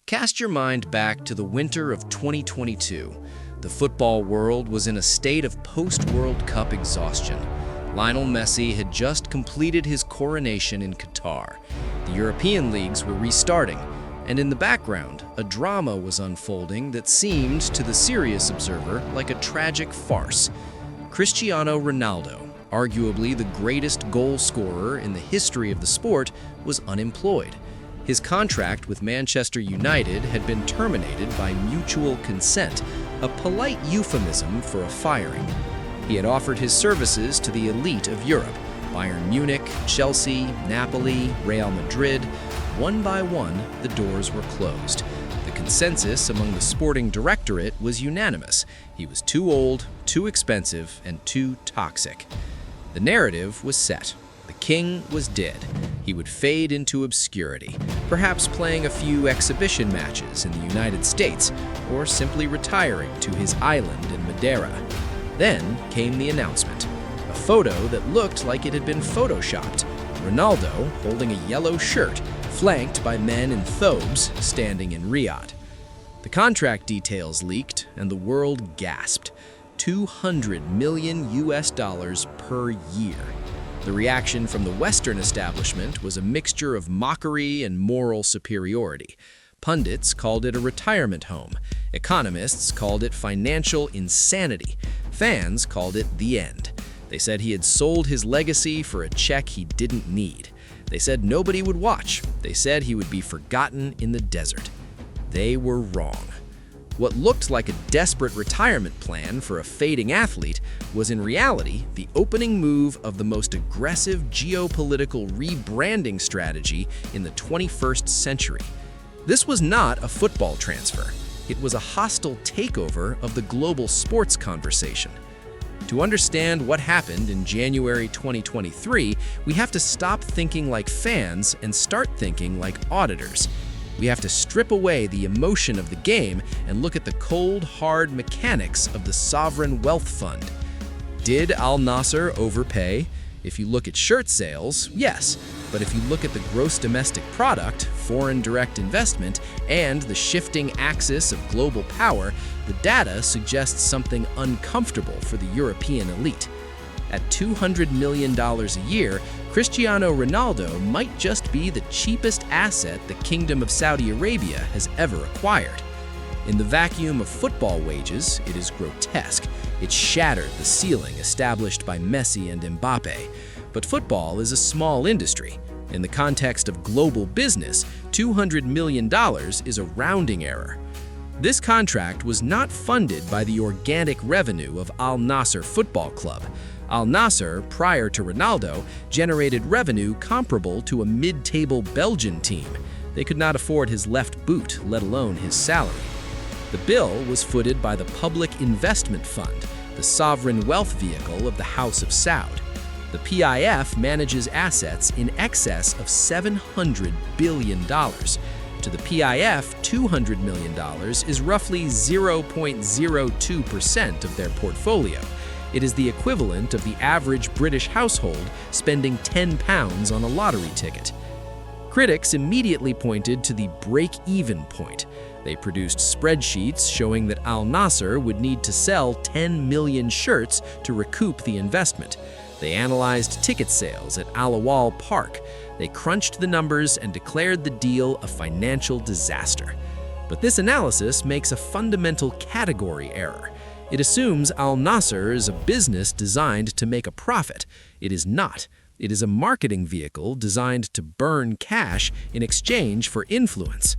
Cast your mind back to the winter of 2022. The football world was in a state of post-World Cup exhaustion. Lionel Messi had just completed his coronation in Qatar. The European leagues were restarting, and in the background, a drama was unfolding that seemed, to the serious observer, like a tragic farce. Cristiano Ronaldo, arguably the greatest goal scorer in the history of the sport, was unemployed. His contract with Manchester United had been terminated by mutual consent, a polite euphemism for a firing. He had offered his services to the elite of Europe, Bayern Munich, Chelsea, Napoli, Real Madrid. One by one, the doors were closed. The consensus among the sporting directorate was unanimous. He was too old, too expensive, and too toxic. The narrative was set. The king was dead. He would fade into obscurity, perhaps playing a few exhibition matches in the United States, or simply retiring to his island in Madeira. Then came the announcement, a photo that looked like it had been photoshopped. Ronaldo holding a yellow shirt, flanked by men in thobes standing in Riyadh. The contract details leaked, and the world gasped. $200 million per year. The reaction from the Western establishment was a mixture of mockery and moral superiority. Pundits called it a retirement home. Economists called it financial insanity. Fans called it the end. They said he had sold his legacy for a check he didn't need. They said nobody would watch. They said he would be forgotten in the desert. They were wrong. What looked like a desperate retirement plan for a fading athlete was in reality the opening move of the most aggressive geopolitical rebranding strategy in the 21st century. This was not a football transfer. It was a hostile takeover of the global sports conversation. To understand what happened in January 2023, we have to stop thinking like fans and start thinking like auditors. We have to strip away the emotion of the game and look at the cold, hard mechanics of the sovereign wealth fund. Did Al-Nassr overpay? If you look at shirt sales, yes. But if you look at the gross domestic product, foreign direct investment, and the shifting axis of global power, the data suggests something uncomfortable for the European elite. At $200 million a year, Cristiano Ronaldo might just be the cheapest asset the Kingdom of Saudi Arabia has ever acquired. In the vacuum of football wages, it is grotesque. It shattered the ceiling established by Messi and Mbappe. But football is a small industry. In the context of global business, $200 million is a rounding error. This contract was not funded by the organic revenue of Al-Nassr Football Club. Al-Nassr, prior to Ronaldo, generated revenue comparable to a mid-table Belgian team. They could not afford his left boot, let alone his salary. The bill was footed by the Public Investment Fund, the sovereign wealth vehicle of the House of Saud. The PIF manages assets in excess of $700 billion. To the PIF, $200 million is roughly 0.02% of their portfolio. It is the equivalent of the average British household spending £10 on a lottery ticket. Critics immediately pointed to the break-even point. They produced spreadsheets showing that Al-Nassr would need to sell 10 million shirts to recoup the investment. They analyzed ticket sales at Al Awal Park. They crunched the numbers and declared the deal a financial disaster. But this analysis makes a fundamental category error. It assumes Al-Nassr is a business designed to make a profit. It is not. It is a marketing vehicle designed to burn cash in exchange for influence.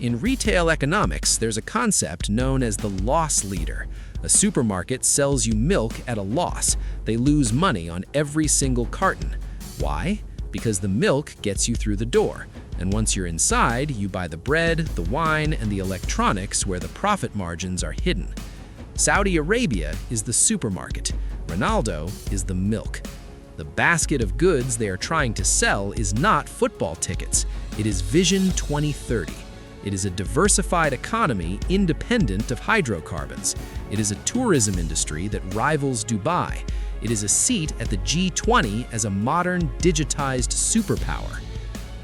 In retail economics, there's a concept known as the loss leader. A supermarket sells you milk at a loss. They lose money on every single carton. Why? Because the milk gets you through the door. And once you're inside, you buy the bread, the wine, and the electronics where the profit margins are hidden. Saudi Arabia is the supermarket. Ronaldo is the milk. The basket of goods they are trying to sell is not football tickets. It is Vision 2030. It is a diversified economy independent of hydrocarbons. It is a tourism industry that rivals Dubai. It is a seat at the G20 as a modern, digitized superpower.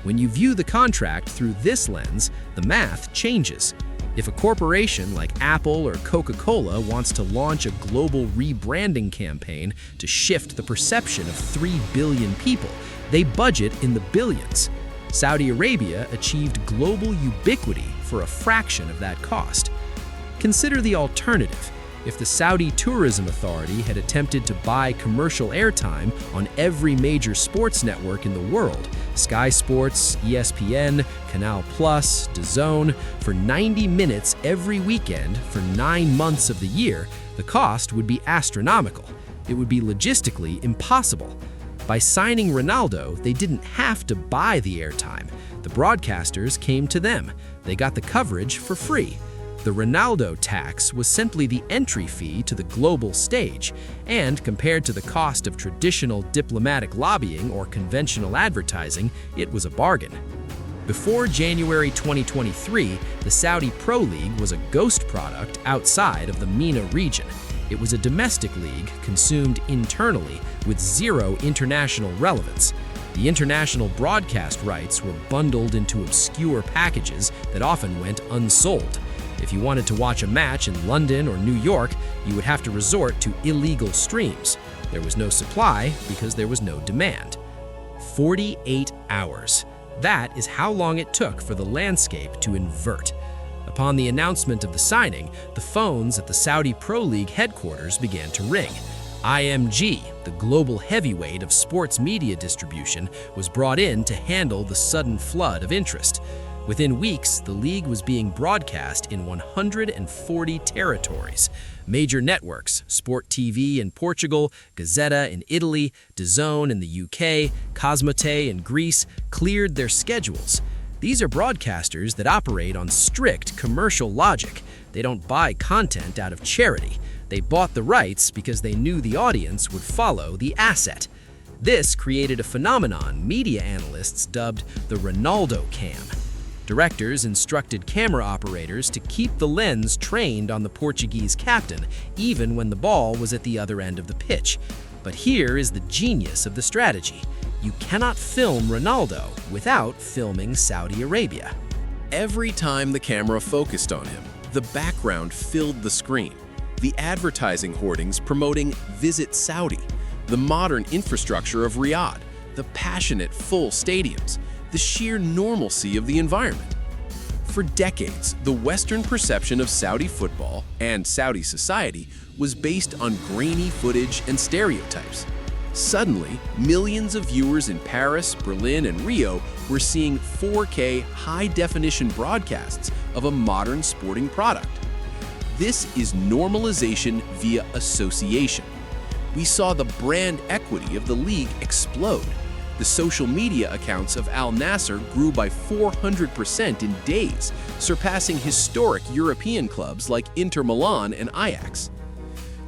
When you view the contract through this lens, the math changes. If a corporation like Apple or Coca-Cola wants to launch a global rebranding campaign to shift the perception of 3 billion people, they budget in the billions. Saudi Arabia achieved global ubiquity for a fraction of that cost. Consider the alternative. If the Saudi Tourism Authority had attempted to buy commercial airtime on every major sports network in the world, Sky Sports, ESPN, Canal+, DAZN, for 90 minutes every weekend for 9 months of the year, the cost would be astronomical. It would be logistically impossible. By signing Ronaldo, they didn't have to buy the airtime. The broadcasters came to them. They got the coverage for free. The Ronaldo tax was simply the entry fee to the global stage, and compared to the cost of traditional diplomatic lobbying or conventional advertising, it was a bargain. Before January 2023, the Saudi Pro League was a ghost product outside of the MENA region. It was a domestic league consumed internally with zero international relevance. The international broadcast rights were bundled into obscure packages that often went unsold. If you wanted to watch a match in London or New York, you would have to resort to illegal streams. There was no supply because there was no demand. 48 hours. That is how long it took for the landscape to invert. Upon the announcement of the signing, the phones at the Saudi Pro League headquarters began to ring. IMG, the global heavyweight of sports media distribution, was brought in to handle the sudden flood of interest. Within weeks, the league was being broadcast in 140 territories. Major networks, Sport TV in Portugal, Gazzetta in Italy, DAZN in the UK, Cosmote in Greece, cleared their schedules. These are broadcasters that operate on strict commercial logic. They don't buy content out of charity. They bought the rights because they knew the audience would follow the asset. This created a phenomenon media analysts dubbed the Ronaldo Cam. Directors instructed camera operators to keep the lens trained on the Portuguese captain, even when the ball was at the other end of the pitch. But here is the genius of the strategy. You cannot film Ronaldo without filming Saudi Arabia. Every time the camera focused on him, the background filled the screen. The advertising hoardings promoting Visit Saudi, the modern infrastructure of Riyadh, the passionate full stadiums, the sheer normalcy of the environment. For decades, the Western perception of Saudi football and Saudi society was based on grainy footage and stereotypes. Suddenly, millions of viewers in Paris, Berlin, and Rio were seeing 4K high-definition broadcasts of a modern sporting product. This is normalization via association. We saw the brand equity of the league explode. The social media accounts of Al-Nassr grew by 400% in days, surpassing historic European clubs like Inter Milan and Ajax.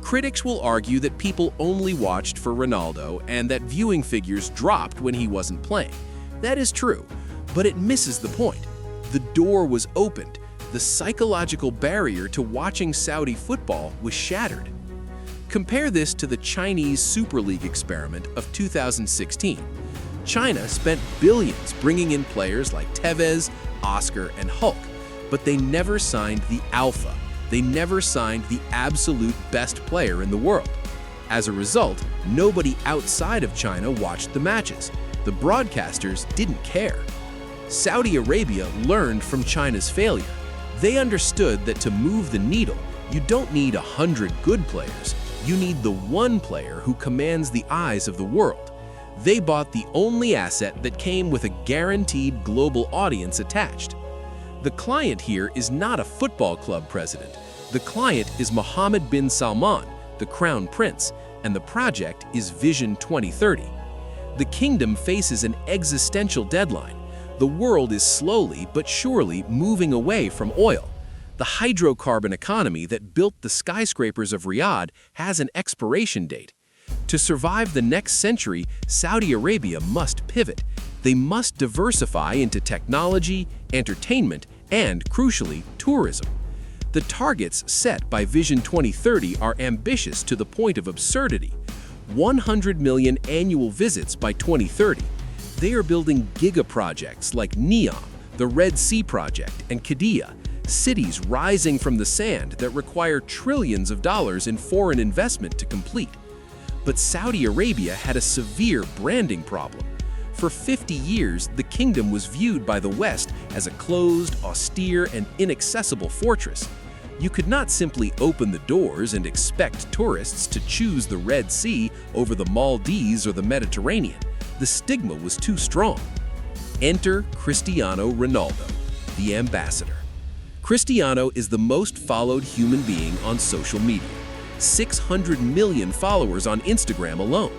Critics will argue that people only watched for Ronaldo and that viewing figures dropped when he wasn't playing. That is true, but it misses the point. The door was opened. The psychological barrier to watching Saudi football was shattered. Compare this to the Chinese Super League experiment of 2016. China spent billions bringing in players like Tevez, Oscar, and Hulk, but they never signed the alpha. They never signed the absolute best player in the world. As a result, nobody outside of China watched the matches. The broadcasters didn't care. Saudi Arabia learned from China's failure. They understood that to move the needle, you don't need 100 good players. You need the one player who commands the eyes of the world. They bought the only asset that came with a guaranteed global audience attached. The client here is not a football club president. The client is Mohammed bin Salman, the crown prince, and the project is Vision 2030. The kingdom faces an existential deadline. The world is slowly but surely moving away from oil. The hydrocarbon economy that built the skyscrapers of Riyadh has an expiration date. To survive the next century, Saudi Arabia must pivot. They must diversify into technology, entertainment, and, crucially, tourism. The targets set by Vision 2030 are ambitious to the point of absurdity. 100 million annual visits by 2030. They are building giga projects like Neom, the Red Sea Project, and Qiddiya, cities rising from the sand that require trillions of dollars in foreign investment to complete. But Saudi Arabia had a severe branding problem. For 50 years, the kingdom was viewed by the West as a closed, austere, and inaccessible fortress. You could not simply open the doors and expect tourists to choose the Red Sea over the Maldives or the Mediterranean. The stigma was too strong. Enter Cristiano Ronaldo, the ambassador. Cristiano is the most followed human being on social media. 600 million followers on Instagram alone.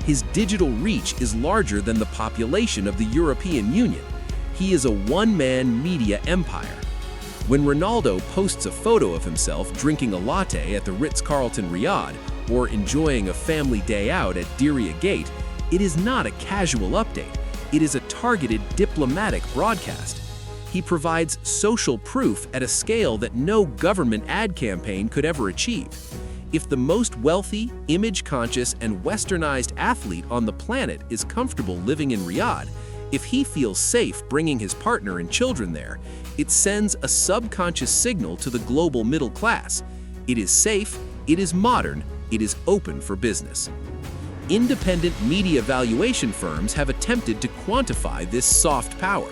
His digital reach is larger than the population of the European Union. He is a one-man media empire. When Ronaldo posts a photo of himself drinking a latte at the Ritz-Carlton Riyadh or enjoying a family day out at Diriyah Gate, it is not a casual update. It is a targeted diplomatic broadcast. He provides social proof at a scale that no government ad campaign could ever achieve. If the most wealthy, image-conscious, and westernized athlete on the planet is comfortable living in Riyadh, if he feels safe bringing his partner and children there, it sends a subconscious signal to the global middle class. It is safe, it is modern, it is open for business. Independent media valuation firms have attempted to quantify this soft power.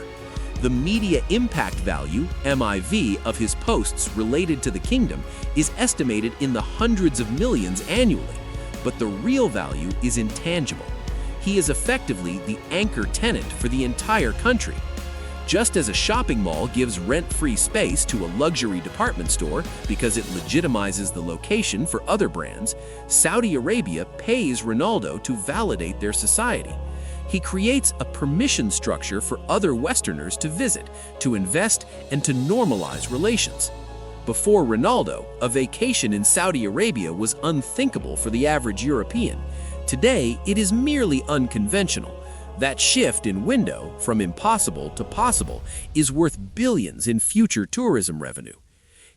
The media impact value, MIV, of his posts related to the kingdom is estimated in the hundreds of millions annually, but the real value is intangible. He is effectively the anchor tenant for the entire country. Just as a shopping mall gives rent-free space to a luxury department store because it legitimizes the location for other brands, Saudi Arabia pays Ronaldo to validate their society. He creates a permission structure for other Westerners to visit, to invest, and to normalize relations. Before Ronaldo, a vacation in Saudi Arabia was unthinkable for the average European. Today, it is merely unconventional. That shift in window, from impossible to possible, is worth billions in future tourism revenue.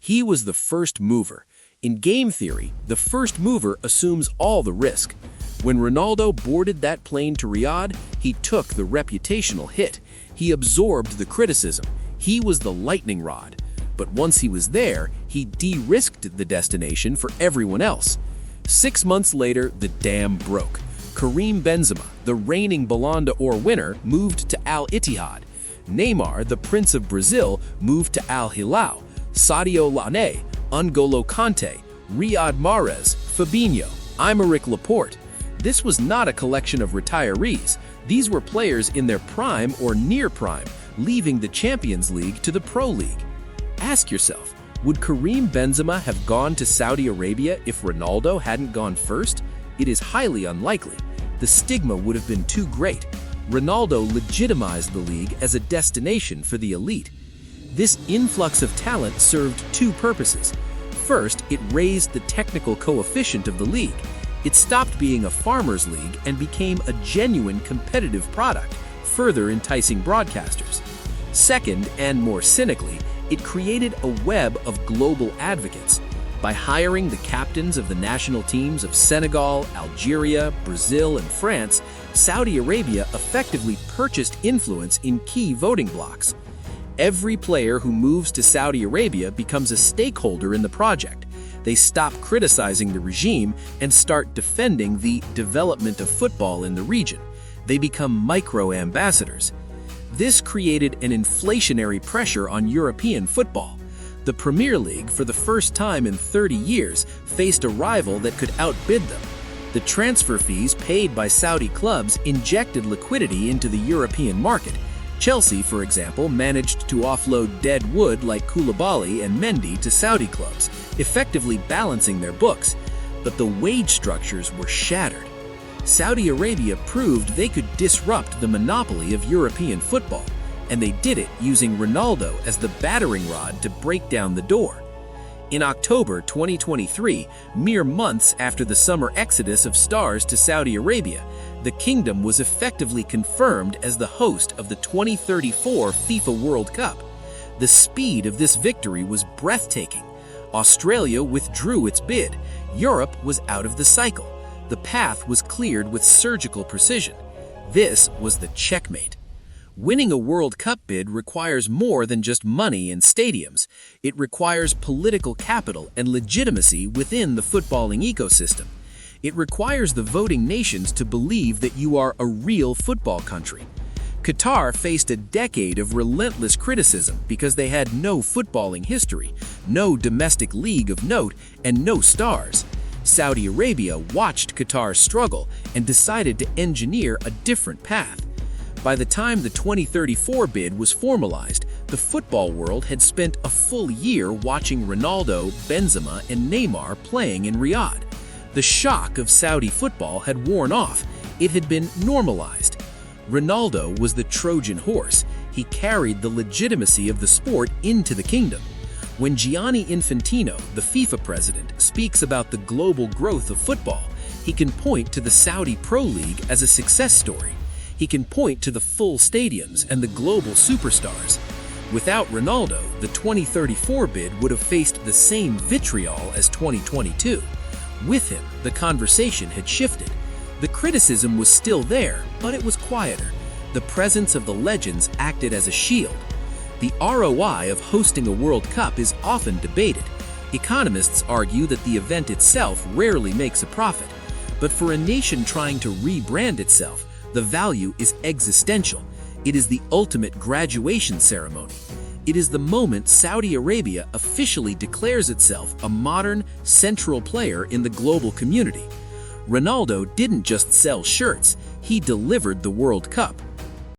He was the first mover. In game theory, the first mover assumes all the risk. When Ronaldo boarded that plane to Riyadh, he took the reputational hit. He absorbed the criticism. He was the lightning rod. But once he was there, he de-risked the destination for everyone else. 6 months later, the dam broke. Karim Benzema, the reigning Ballon d'Or winner, moved to Al-Ittihad. Neymar, the Prince of Brazil, moved to Al-Hilal. Sadio Mane, N'Golo Kanté, Riyad Mahrez, Fabinho, Aymeric Laporte. This was not a collection of retirees. These were players in their prime or near prime, leaving the Champions League to the Pro League. Ask yourself, would Karim Benzema have gone to Saudi Arabia if Ronaldo hadn't gone first? It is highly unlikely. The stigma would have been too great. Ronaldo legitimized the league as a destination for the elite. This influx of talent served two purposes. First, it raised the technical coefficient of the league. It stopped being a farmers' league and became a genuine competitive product, further enticing broadcasters. Second, and more cynically, it created a web of global advocates. By hiring the captains of the national teams of Senegal, Algeria, Brazil, and France, Saudi Arabia effectively purchased influence in key voting blocs. Every player who moves to Saudi Arabia becomes a stakeholder in the project. They stop criticizing the regime and start defending the development of football in the region. They become micro-ambassadors. This created an inflationary pressure on European football. The Premier League, for the first time in 30 years, faced a rival that could outbid them. The transfer fees paid by Saudi clubs injected liquidity into the European market. Chelsea, for example, managed to offload dead wood like Koulibaly and Mendy to Saudi clubs, effectively balancing their books. But the wage structures were shattered. Saudi Arabia proved they could disrupt the monopoly of European football, and they did it using Ronaldo as the battering rod to break down the door. In October 2023, mere months after the summer exodus of stars to Saudi Arabia, the kingdom was effectively confirmed as the host of the 2034 FIFA World Cup. The speed of this victory was breathtaking. Australia withdrew its bid. Europe was out of the cycle. The path was cleared with surgical precision. This was the Checkmate. Winning a World Cup bid requires more than just money and stadiums. It requires political capital and legitimacy within the footballing ecosystem. It requires the voting nations to believe that you are a real football country. Qatar faced a decade of relentless criticism because they had no footballing history, no domestic league of note, and no stars. Saudi Arabia watched Qatar struggle and decided to engineer a different path. By the time the 2034 bid was formalized, the football world had spent a full year watching Ronaldo, Benzema, and Neymar playing in Riyadh. The shock of Saudi football had worn off. It had been normalized. Ronaldo was the Trojan horse. He carried the legitimacy of the sport into the kingdom. When Gianni Infantino, the FIFA president, speaks about the global growth of football, he can point to the Saudi Pro League as a success story. He can point to the full stadiums and the global superstars. Without Ronaldo, the 2034 bid would have faced the same vitriol as 2022. With him, the conversation had shifted. The criticism was still there, but it was quieter. The presence of the legends acted as a shield. The ROI of hosting a World Cup is often debated. Economists argue that the event itself rarely makes a profit. But for a nation trying to rebrand itself, the value is existential. It is the ultimate graduation ceremony. It is the moment Saudi Arabia officially declares itself a modern, central player in the global community. Ronaldo didn't just sell shirts, he delivered the World Cup.